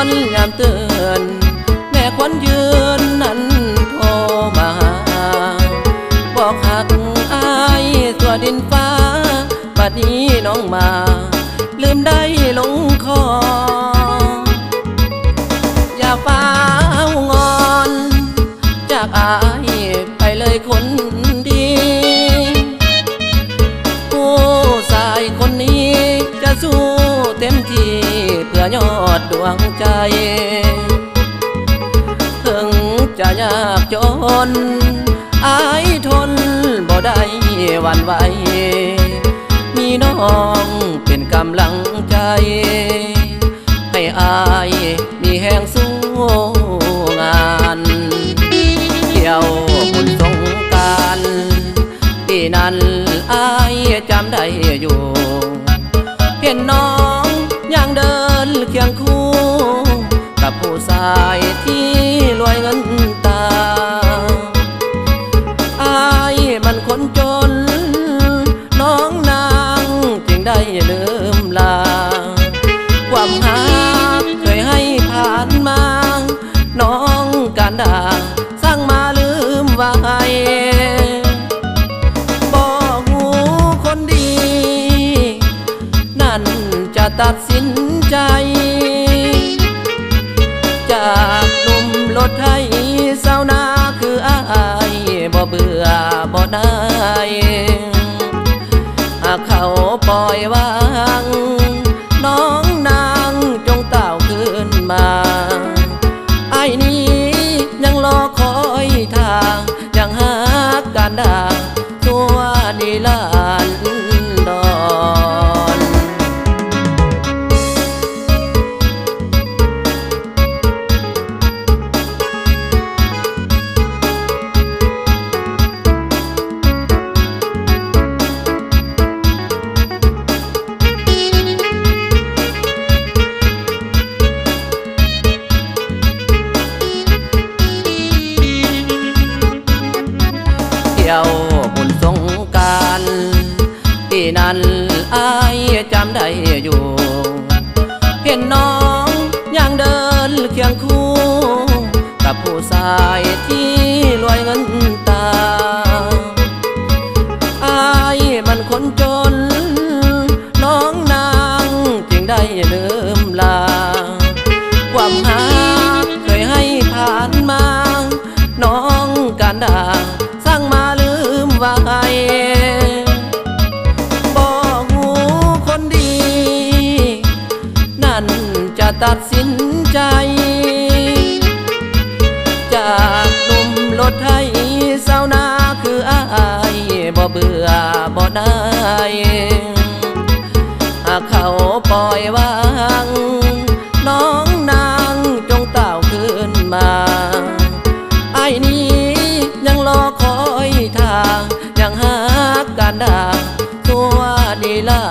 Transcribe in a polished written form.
อนยามเตือนแม่ควันยืนนั้นโทรมาบอกหักอายตัวดินฟ้าบัดนี้น้องมาลืมได้ลงคออย่าฟ้างอนจากอายไปเลยคนดีผู้ชายคนนี้จะสู้เต็มที่เพื่อยอดดวงใจถึงจะยากจนอายทนบ่ได้หวั่นไหวมีน้องเป็นกำลังใจให้อายมีแห่งสู้งานเที่ยวบุญสงกรานต์ปีนั้นอายจำได้อยู่เห็นน้องยังเดินเคียงคู่กับผู้ชายที่รวยเงินตาอายมันคนจนน้องนางจึงได้ลืมลาความหาเคยให้ผ่านมาน้องการด่าสร้างมาลืมไว้บอกหูคนดีนั่นจะตัดสินใจจากหนุ่มรถไถสาวนาคืออายบ่เบื่อบ่นายหากเขาปล่อยวางน้องนางจงเต่าขึ้นมาไอ้นี้ยังรอคอยทางยังหาการด่าตัวนิรันดรเที่ยวบุญสงกรานต์ปีนั้นอายจำได้อยู่เห็นน้องยังเดินเคียงคู่กับผู้ชายที่รวยเงินตาอายมันคนจนน้องนางจึงได้ลืมลาความหาเคยให้ผ่านมาน้องการด่าสร้างมาลืมไว้บอกหูคนดีนั่นจะตัดสินใจจากหนุ่มรถไถสาวนาคืออายบ่เบื่อบ่ได้หากเขาปล่อยวางน้องนางจงเต่าขึ้นมาไอ้นี้ยังรอคอยทางยังหาการด่าตัวนิรั